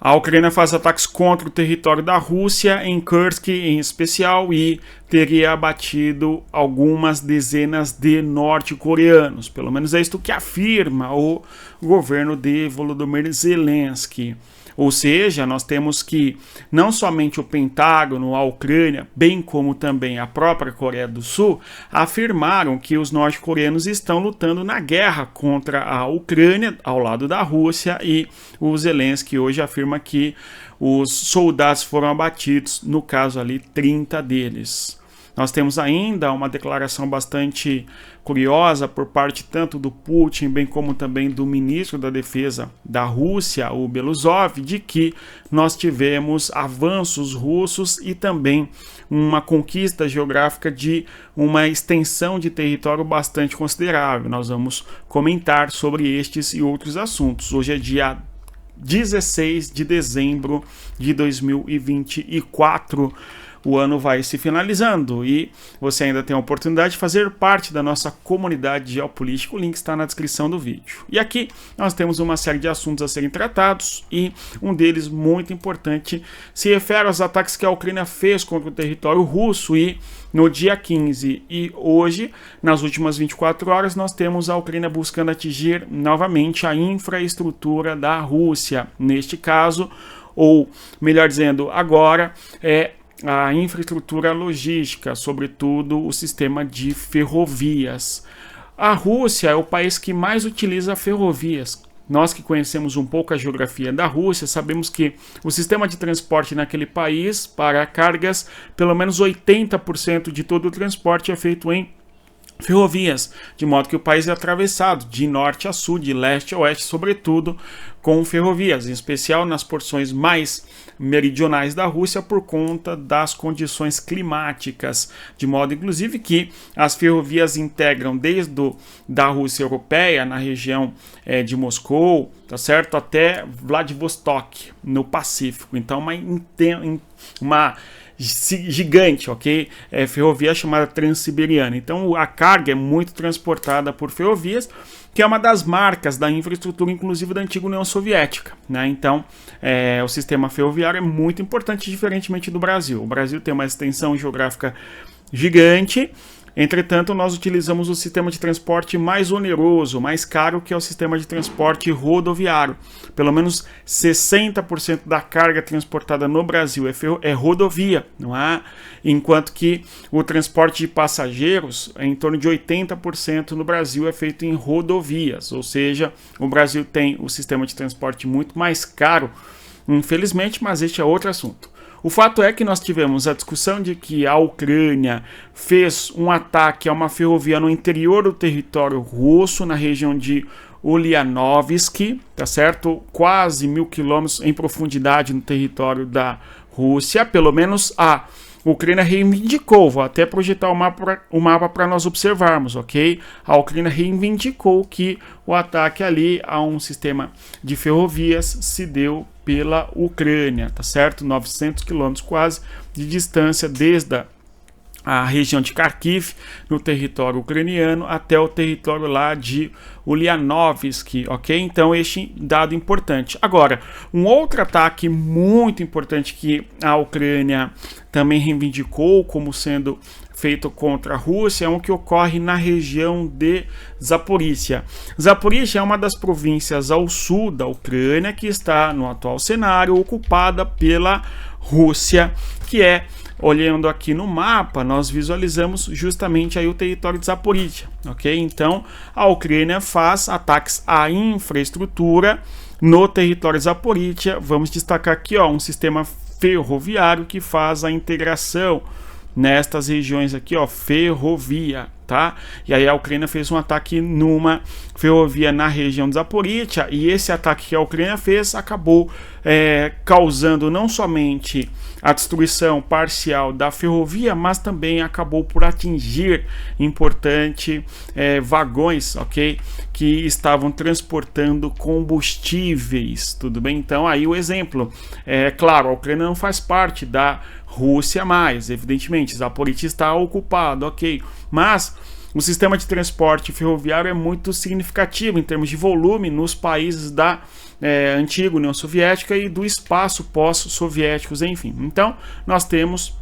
A Ucrânia faz ataques contra o território da Rússia, em Kursk em especial, e teria abatido algumas dezenas de norte-coreanos. Pelo menos é isto que afirma o governo de Volodymyr Zelensky. Ou seja, nós temos que não somente o Pentágono, a Ucrânia, bem como também a própria Coreia do Sul, afirmaram que os norte-coreanos estão lutando na guerra contra a Ucrânia, ao lado da Rússia, e o Zelensky hoje afirma que os soldados foram abatidos, no caso ali 30 deles. Nós temos ainda uma declaração bastante curiosa por parte tanto do Putin, bem como também do ministro da Defesa da Rússia, o Belousov, de que nós tivemos avanços russos e também uma conquista geográfica de uma extensão de território bastante considerável. Nós vamos comentar sobre estes e outros assuntos. Hoje é dia 16 de dezembro de 2024. O ano vai se finalizando e você ainda tem a oportunidade de fazer parte da nossa comunidade geopolítica. O link está na descrição do vídeo. E aqui nós temos uma série de assuntos a serem tratados e um deles muito importante se refere aos ataques que a Ucrânia fez contra o território russo e no dia 15 e hoje, nas últimas 24 horas, nós temos a Ucrânia buscando atingir novamente a infraestrutura da Rússia. Neste caso, ou melhor dizendo, agora a infraestrutura logística, sobretudo o sistema de ferrovias. A Rússia é o país que mais utiliza ferrovias. Nós que conhecemos um pouco a geografia da Rússia, sabemos que o sistema de transporte naquele país, para cargas, pelo menos 80% de todo o transporte é feito em ferrovias, de modo que o país é atravessado de norte a sul, de leste a oeste, sobretudo com ferrovias, em especial nas porções mais meridionais da Rússia por conta das condições climáticas, de modo inclusive que as ferrovias integram desde da Rússia europeia, na região de Moscou, tá certo, até Vladivostok, no Pacífico. Então uma gigante, ok? Ferrovia chamada Transiberiana. Então a carga é muito transportada por ferrovias, que é uma das marcas da infraestrutura, inclusive da antiga União Soviética, né? Então o sistema ferroviário é muito importante, diferentemente do Brasil. O Brasil tem uma extensão geográfica gigante. Entretanto, nós utilizamos o sistema de transporte mais oneroso, mais caro, que é o sistema de transporte rodoviário. Pelo menos 60% da carga transportada no Brasil é rodovia, não é? Enquanto que o transporte de passageiros, em torno de 80% no Brasil, é feito em rodovias. Ou seja, o Brasil tem o sistema de transporte muito mais caro, infelizmente, mas este é outro assunto. O fato é que nós tivemos a discussão de que a Ucrânia fez um ataque a uma ferrovia no interior do território russo, na região de Ulyanovsk, tá certo? Quase 1.000 quilômetros em profundidade no território da Rússia. Pelo menos a Ucrânia reivindicou, vou até projetar o mapa para nós observarmos, ok? A Ucrânia reivindicou que o ataque ali a um sistema de ferrovias se deu pela Ucrânia, tá certo? 900 quilômetros quase de distância desde a região de Kharkiv, no território ucraniano, até o território lá de Ulyanovsk, ok? Então, este dado importante. Agora, um outro ataque muito importante que a Ucrânia também reivindicou como sendo feito contra a Rússia é um que ocorre na região de Zaporízhia. Zaporízhia é uma das províncias ao sul da Ucrânia que está no atual cenário ocupada pela Rússia, que é, olhando aqui no mapa, nós visualizamos justamente aí o território de Zaporízhia, ok? Então, a Ucrânia faz ataques à infraestrutura no território de Zaporízhia. Vamos destacar aqui, ó, um sistema ferroviário que faz a integração nestas regiões aqui, ó, ferrovia, tá? E aí a Ucrânia fez um ataque numa ferrovia na região de Zaporízhia, e esse ataque que a Ucrânia fez acabou causando não somente a destruição parcial da ferrovia, mas também acabou por atingir importante vagões, ok? Que estavam transportando combustíveis, tudo bem? Então aí o exemplo, claro, a Ucrânia não faz parte da Rússia mais, evidentemente, Zaporízhia está ocupado, ok? Mas o sistema de transporte ferroviário é muito significativo em termos de volume nos países da antiga União Soviética e do espaço pós-soviéticos, enfim. Então, nós temos,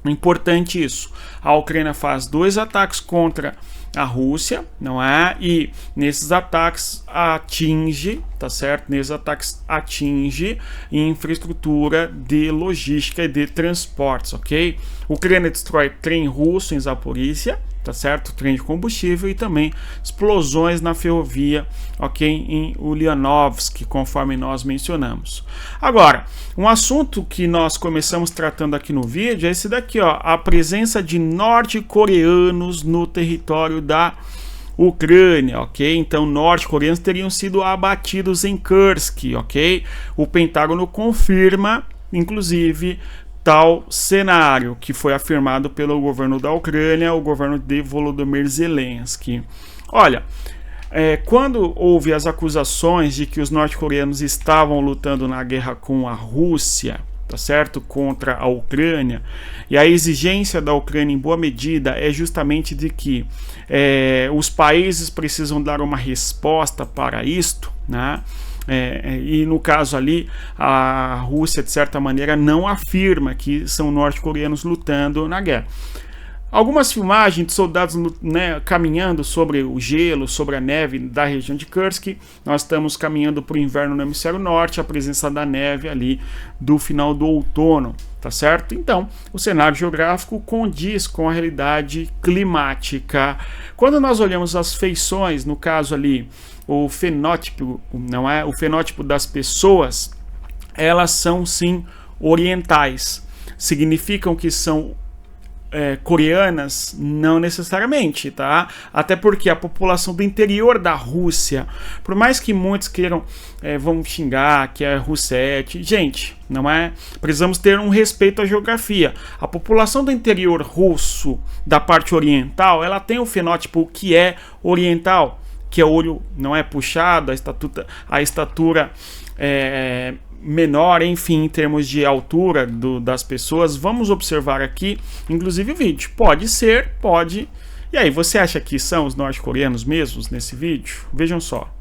importante isso, a Ucrânia faz 2 ataques contra a Rússia, não é? E nesses ataques atinge, tá certo? Nesses ataques atinge infraestrutura de logística e de transportes, ok? A Ucrânia destrói trem russo em Zaporízhia, tá certo? Trem de combustível e também explosões na ferrovia, ok? Em Ulyanovsk, conforme nós mencionamos. Agora, um assunto que nós começamos tratando aqui no vídeo é esse daqui, ó, a presença de norte-coreanos no território da Ucrânia, ok? Então, norte-coreanos teriam sido abatidos em Kursk, ok? O Pentágono confirma, inclusive, tal cenário que foi afirmado pelo governo da Ucrânia, o governo de Volodymyr Zelensky. Olha, quando houve as acusações de que os norte-coreanos estavam lutando na guerra com a Rússia, tá certo, contra a Ucrânia, e a exigência da Ucrânia em boa medida é justamente de que os países precisam dar uma resposta para isto, né? E no caso ali, a Rússia de certa maneira não afirma que são norte-coreanos lutando na guerra. Algumas filmagens de soldados, né, caminhando sobre o gelo, sobre a neve da região de Kursk. Nós estamos caminhando para o inverno no hemisfério norte, a presença da neve ali do final do outono, tá certo? Então, o cenário geográfico condiz com a realidade climática. Quando nós olhamos as feições, no caso ali, o fenótipo, não é? O fenótipo das pessoas, elas são sim orientais. Significam que são coreanas? Não necessariamente, tá? Até porque a população do interior da Rússia, por mais que muitos queiram, vão xingar que é russete, gente, não é? Precisamos ter um respeito à geografia. A população do interior russo, da parte oriental, ela tem o fenótipo que é oriental, que é olho, não é puxado, a estatura menor, enfim, em termos de altura das pessoas. Vamos observar aqui, inclusive o vídeo. Pode ser, pode. E aí, você acha que são os norte-coreanos mesmos nesse vídeo? Vejam só.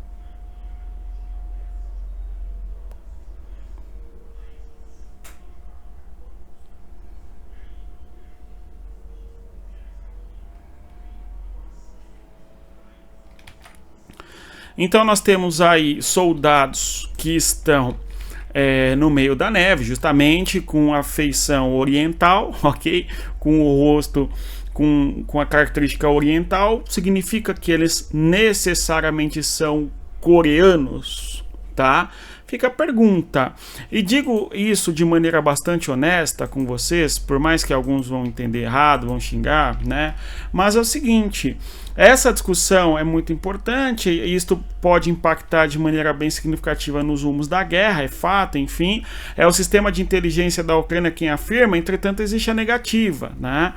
Então nós temos aí soldados que estão no meio da neve, justamente com a feição oriental, ok? Com o rosto com a característica oriental, significa que eles necessariamente são coreanos, tá? Fica a pergunta, e digo isso de maneira bastante honesta com vocês, por mais que alguns vão entender errado, vão xingar, né? Mas é o seguinte, essa discussão é muito importante e isto pode impactar de maneira bem significativa nos rumos da guerra, é fato, enfim. É o sistema de inteligência da Ucrânia quem afirma, entretanto existe a negativa, né?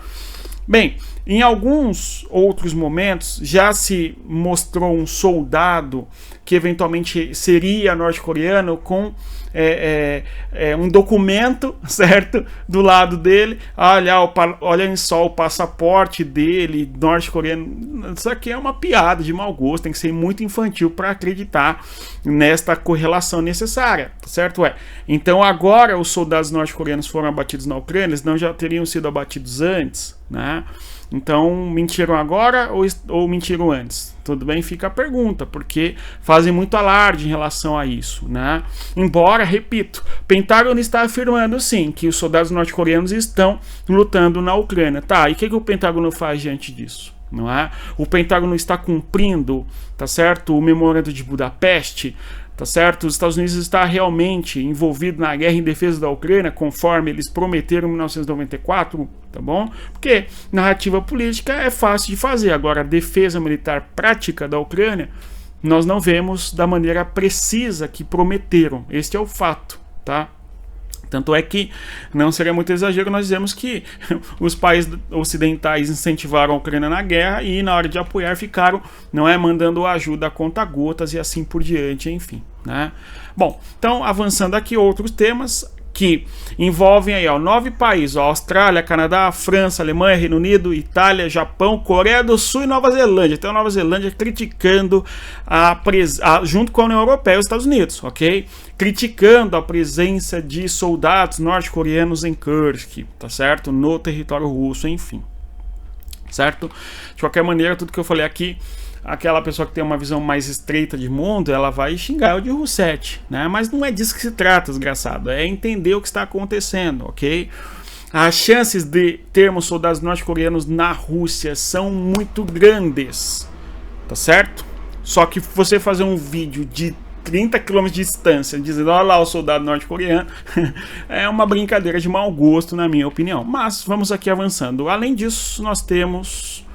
Bem, em alguns outros momentos já se mostrou um soldado que eventualmente seria norte-coreano com um documento, certo, do lado dele. Olhem só o passaporte dele, norte-coreano. Isso aqui é uma piada de mau gosto, tem que ser muito infantil para acreditar nesta correlação necessária, certo? Então agora os soldados norte-coreanos foram abatidos na Ucrânia, eles não já teriam sido abatidos antes, né? Então, mentiram agora ou mentiram antes? Tudo bem? Fica a pergunta, porque fazem muito alarde em relação a isso, né? Embora, repito, o Pentágono está afirmando sim que os soldados norte-coreanos estão lutando na Ucrânia. Tá, e o que o Pentágono faz diante disso? Não é? O Pentágono está cumprindo, tá certo, o Memorando de Budapeste, tá certo? Os Estados Unidos está realmente envolvido na guerra em defesa da Ucrânia, conforme eles prometeram em 1994, tá bom? Porque narrativa política é fácil de fazer, agora a defesa militar prática da Ucrânia nós não vemos da maneira precisa que prometeram. Este é o fato, tá? Tanto é que não seria muito exagero nós dizemos que os países ocidentais incentivaram a Ucrânia na guerra e na hora de apoiar ficaram, não é, mandando ajuda a conta-gotas e assim por diante, enfim, né? Bom, então avançando aqui outros temas, que envolvem aí, ó, 9 países, ó, Austrália, Canadá, França, Alemanha, Reino Unido, Itália, Japão, Coreia do Sul e Nova Zelândia. Então a Nova Zelândia criticando junto com a União Europeia e os Estados Unidos, ok? Criticando a presença de soldados norte-coreanos em Kursk, tá certo? No território russo, enfim. Certo? De qualquer maneira, tudo que eu falei aqui, aquela pessoa que tem uma visão mais estreita de mundo, ela vai xingar o de Rousseff, né? Mas não é disso que se trata, desgraçado. É entender o que está acontecendo, ok? As chances de termos soldados norte-coreanos na Rússia são muito grandes, tá certo? Só que você fazer um vídeo de 30 km de distância, dizendo, olha lá o soldado norte-coreano, é uma brincadeira de mau gosto, na minha opinião. Mas vamos aqui avançando. Além disso, nós temos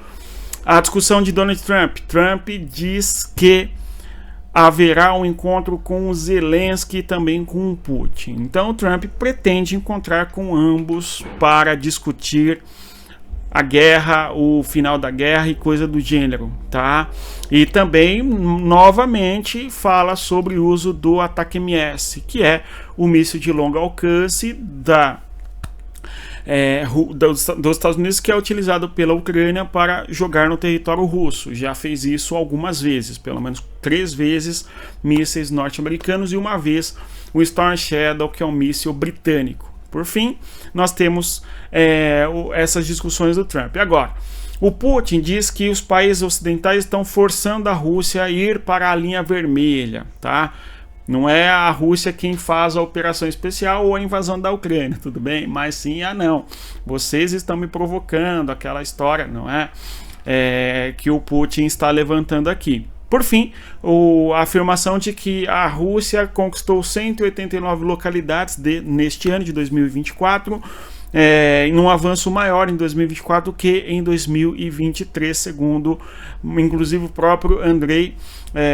a discussão de Donald Trump. Trump diz que haverá um encontro com o Zelensky e também com o Putin. Então, o Trump pretende encontrar com ambos para discutir a guerra, o final da guerra e coisa do gênero, tá? E também, novamente, fala sobre o uso do ATACMS, que é o míssil de longo alcance dos Estados Unidos, que é utilizado pela Ucrânia para jogar no território russo. Já fez isso algumas vezes, pelo menos 3 vezes, mísseis norte-americanos, e uma vez o Storm Shadow, que é um míssil britânico. Por fim, nós temos essas discussões do Trump. Agora, o Putin diz que os países ocidentais estão forçando a Rússia a ir para a linha vermelha, tá? Não é a Rússia quem faz a operação especial ou a invasão da Ucrânia, tudo bem? Mas sim, não. Vocês estão me provocando, aquela história, não é? Que o Putin está levantando aqui. Por fim, a afirmação de que a Rússia conquistou 189 localidades neste ano de 2024, em um avanço maior em 2024 que em 2023, segundo inclusive o próprio Andrei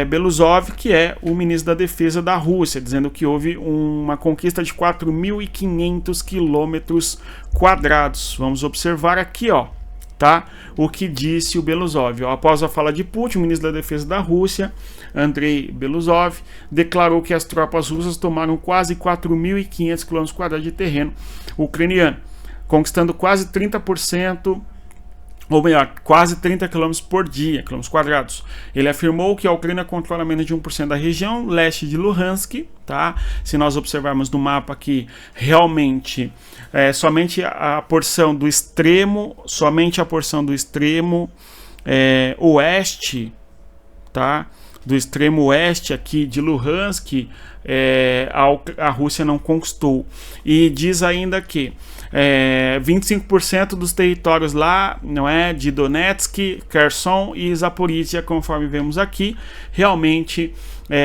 Belousov, que é o ministro da Defesa da Rússia, dizendo que houve uma conquista de 4.500 quilômetros quadrados. Vamos observar aqui, ó, tá? O que disse o Belousov. Após a fala de Putin, o ministro da Defesa da Rússia, Andrei Belousov, declarou que as tropas russas tomaram quase 4.500 km² de terreno ucraniano, conquistando quase 30%, ou melhor, quase 30 km por dia, km². Ele afirmou que a Ucrânia controla menos de 1% da região leste de Luhansk, tá? Se nós observarmos no mapa aqui, realmente somente a porção do extremo, oeste, tá? Do extremo oeste aqui de Luhansk, a Rússia não conquistou. E diz ainda que 25% dos territórios lá, não é, de Donetsk, Kherson e Zaporizhia, conforme vemos aqui, realmente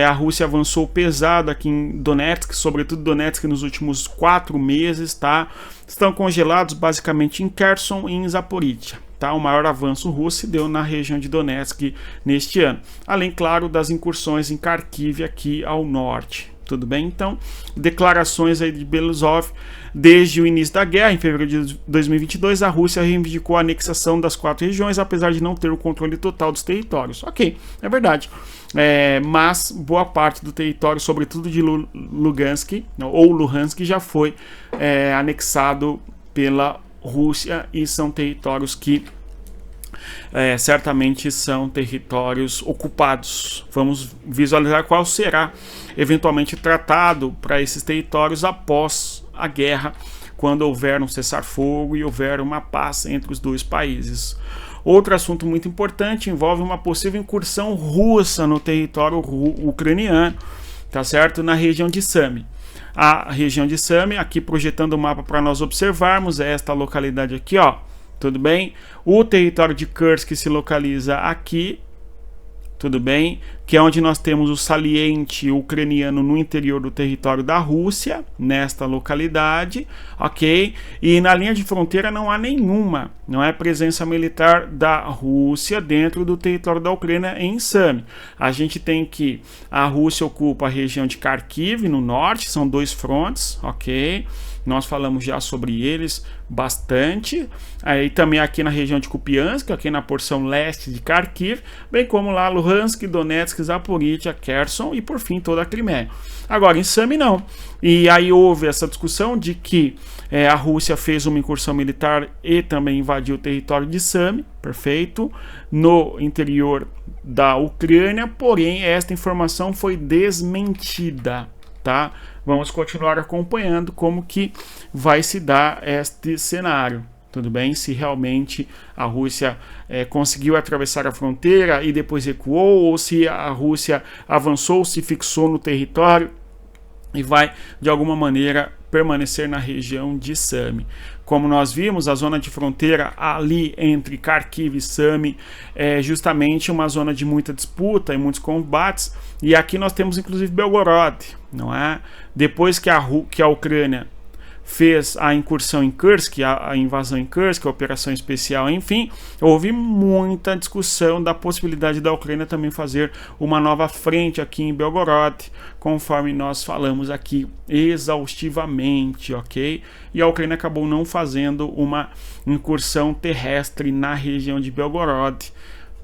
a Rússia avançou pesado aqui em Donetsk, sobretudo Donetsk nos últimos 4 meses, tá? Estão congelados basicamente em Kherson e em Zaporizhia. Tá, o maior avanço russo se deu na região de Donetsk neste ano. Além, claro, das incursões em Kharkiv aqui ao norte. Tudo bem? Então, declarações aí de Belousov. Desde o início da guerra, em fevereiro de 2022, a Rússia reivindicou a anexação das 4 regiões, apesar de não ter o controle total dos territórios. Ok, é verdade. Mas boa parte do território, sobretudo de Lugansk, ou Luhansk, já foi anexado pela Rússia, e são territórios que certamente são territórios ocupados. Vamos visualizar qual será eventualmente tratado para esses territórios após a guerra, quando houver um cessar-fogo e houver uma paz entre os dois países. Outro assunto muito importante envolve uma possível incursão russa no território ucraniano, tá certo? Na região de Sami. A região de Sami, aqui projetando o mapa para nós observarmos, é esta localidade aqui, ó. Tudo bem? O território de Kursk se localiza aqui, tudo bem? Que é onde nós temos o saliente ucraniano no interior do território da Rússia, nesta localidade, ok? E na linha de fronteira não há nenhuma, não é presença militar da Rússia dentro do território da Ucrânia em Sami. A gente tem que a Rússia ocupa a região de Kharkiv, no norte, são 2 frontes, ok? Nós falamos já sobre eles bastante. Aí também aqui na região de Kupiansk, aqui na porção leste de Kharkiv, bem como lá Luhansk, Donetsk, Zaporizhzhia, Kherson e por fim toda a Crimeia. Agora em Sami não. E aí houve essa discussão de que a Rússia fez uma incursão militar e também invadiu o território de Sami, perfeito, no interior da Ucrânia, porém esta informação foi desmentida, tá? Vamos continuar acompanhando como que vai se dar este cenário. Tudo bem? Se realmente a Rússia conseguiu atravessar a fronteira e depois recuou, ou se a Rússia avançou, se fixou no território e vai, de alguma maneira, permanecer na região de Sami. Como nós vimos, a zona de fronteira ali entre Kharkiv e Sami é justamente uma zona de muita disputa e muitos combates, e aqui nós temos inclusive Belgorod, não é? Depois que a Ucrânia fez a incursão em Kursk, a invasão em Kursk, a operação especial, enfim, houve muita discussão da possibilidade da Ucrânia também fazer uma nova frente aqui em Belgorod, conforme nós falamos aqui exaustivamente, ok? E a Ucrânia acabou não fazendo uma incursão terrestre na região de Belgorod,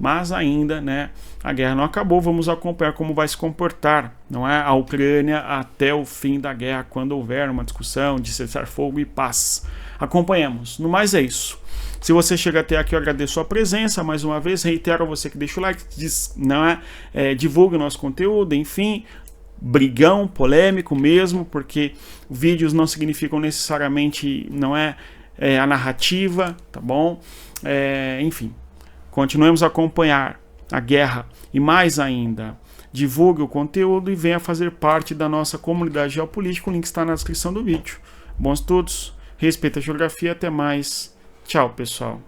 mas ainda, né, a guerra não acabou. Vamos acompanhar como vai se comportar, não é, a Ucrânia até o fim da guerra, quando houver uma discussão de cessar-fogo e paz. Acompanhemos. No mais é isso. Se você chega até aqui, eu agradeço a presença. Mais uma vez, reitero a você que deixa o like, divulgue o nosso conteúdo, enfim, brigão, polêmico mesmo, porque vídeos não significam necessariamente, não é, a narrativa, tá bom? Enfim. Continuemos a acompanhar a guerra e mais ainda, divulgue o conteúdo e venha fazer parte da nossa comunidade geopolítica. O link está na descrição do vídeo. Bons estudos, respeita a geografia, até mais. Tchau, pessoal.